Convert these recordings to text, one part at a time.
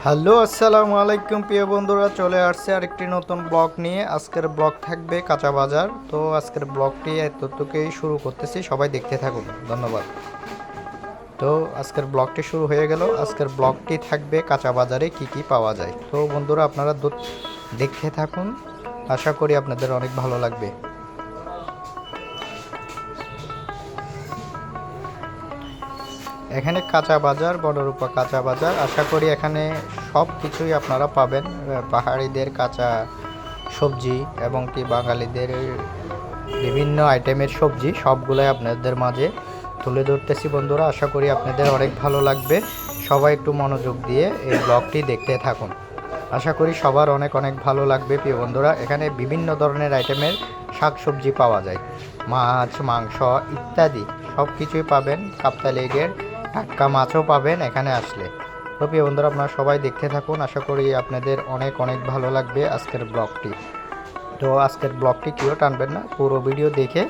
Hello আসসালামু আলাইকুম প্রিয় বন্ধুরা, চলে আসছে আরেকটি নতুন ব্লগ নিয়ে। আজকের ব্লগ থাকবে কাঁচা বাজার। তো আজকের ব্লগটি এতটুকুই শুরু করতেছি, সবাই দেখতে থাকুন, ধন্যবাদ। তো আজকের ব্লগটি শুরু হয়ে গেল। আজকের ব্লগটি থাকবে কাঁচা বাজারে কি কি পাওয়া যায়। তো বন্ধুরা আপনারা দেখতে থাকুন, আশা করি আপনাদের অনেক ভালো লাগবে। এখানে কাঁচা বাজার, বড়রূপা কাঁচা বাজার। আশা করি এখানে সব কিছুই আপনারা পাবেন। পাহাড়িদের কাঁচা সবজি এবং কি বাঙালিদের বিভিন্ন আইটেমের সবজি সবগুলাই আপনাদের মাঝে তুলে ধরতেছি বন্ধুরা। আশা করি আপনাদের অনেক ভালো লাগবে। সবাই একটু মনোযোগ দিয়ে এই ব্লগটি দেখতে থাকুন, আশা করি সবার অনেক অনেক ভালো লাগবে প্রিয় বন্ধুরা। এখানে বিভিন্ন ধরনের আইটেমের শাকসবজি পাওয়া যায়, মাছ মাংস ইত্যাদি সব কিছুই পাবেন। কাপ্তা লেগের টাটকা মাছও পাবেন এখানে আসলে। তো প্রিয় বন্ধুরা আপনারা সবাই দেখতে থাকুন, আশা করি আপনাদের অনেক অনেক ভালো লাগবে আজকের ব্লগটি। তো আজকের ব্লগটি কেউ টানবেন না, পুরো ভিডিও দেখে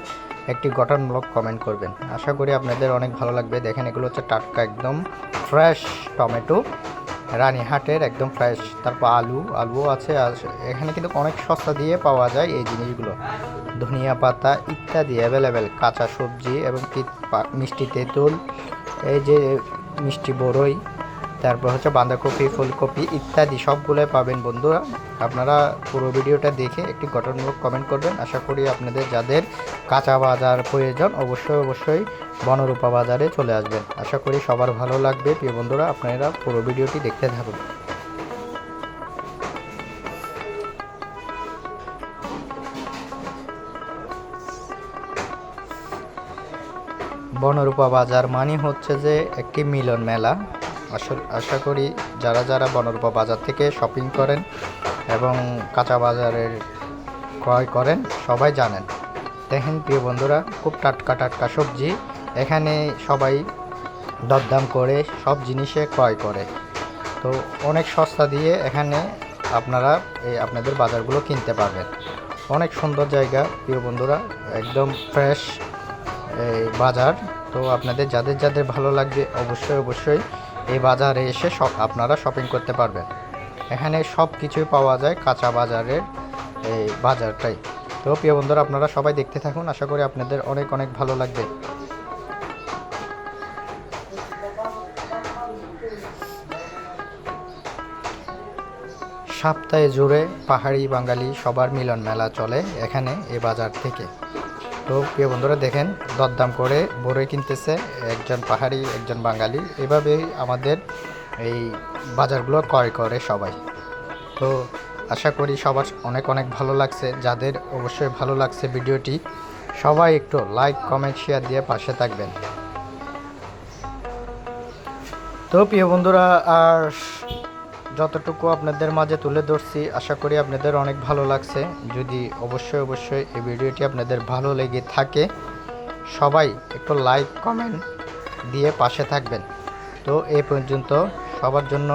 একটি গঠনমূলক কমেন্ট করবেন, আশা করি আপনাদের অনেক ভালো লাগবে। দেখেন এগুলো হচ্ছে টাটকা একদম ফ্রেশ টমেটো, রানীহাটের একদম ফ্রেশ। তারপর আলুও আছে। আর এখানে কিন্তু অনেক সস্তা দিয়ে পাওয়া যায় এই জিনিসগুলো। ধনিয়া পাতা ইত্যাদি অ্যাভেলেবেল কাঁচা সবজি এবং কি মিষ্টি তেঁতুল, এই যে মিষ্টি বড়ই, তারপর হচ্ছে বাঁধাকপি ফুলকপি ইত্যাদি সবগুলোই পাবেন বন্ধুরা। আপনারা পুরো ভিডিওটা দেখে একটি গঠনমূলক কমেন্ট করবেন। আশা করি আপনাদের যাদের কাঁচা বাজার প্রয়োজন অবশ্যই বনরূপা বাজারে চলে আসবেন। আশা করি সবার ভালো লাগবে প্রিয় বন্ধুরা, আপনারা পুরো ভিডিওটি দেখতে থাকুন। বনরূপা বাজার মানে হচ্ছে যে একটি মিলন মেলা। আশা করি যারা যারা বনরূপা বাজার থেকে শপিং করেন এবং কাঁচা বাজারের ক্রয় করেন সবাই জানেন। দেখেন প্রিয় বন্ধুরা, খুব টাটকা টাটকা সবজি এখানে সবাই দরদাম করে সব জিনিসে ক্রয় করে। তো অনেক সস্তা দিয়ে এখানে আপনারা আপনাদের বাজারগুলো কিনতে পারবেন। অনেক সুন্দর জায়গা প্রিয় বন্ধুরা, একদম ফ্রেশ বাজার। তো আপনাদের যাদের যাদের ভালো লাগবে অবশ্যই এই বাজারে এসে আপনারা শপিং করতে পারবেন। এখানে সব কিছুই পাওয়া যায় কাঁচা বাজারের এই বাজারটাই। তো প্রিয় বন্ধুরা আপনারা সবাই দেখতে থাকুন, আশা করি আপনাদের অনেক অনেক ভালো লাগবে। সপ্তাহে জুড়ে পাহাড়ি বাঙালি সবার মিলন মেলা চলে এখানে এই বাজার থেকে। তো প্রিয় বন্ধুরা দেখেন দরদাম করে বড়ই কিনতেছে একজন পাহাড়ি একজন বাঙালি, এভাবেই আমাদের এই বাজারগুলো ক্রয় করে সবাই। তো আশা করি সবার অনেক অনেক ভালো লাগছে। যাদের অবশ্যই ভালো লাগছে ভিডিওটি, সবাই একটু লাইক কমেন্ট শেয়ার দিয়ে পাশে থাকবেন। তো প্রিয় বন্ধুরা আর যতটুকু আপনাদের মাঝে তুলে ধরছি আশা করি আপনাদের অনেক ভালো লাগছে। যদি অবশ্যই এই ভিডিওটি আপনাদের ভালো লেগে থাকে সবাই একটু লাইক কমেন্ট দিয়ে পাশে থাকবেন। তো এই পর্যন্ত সবার জন্য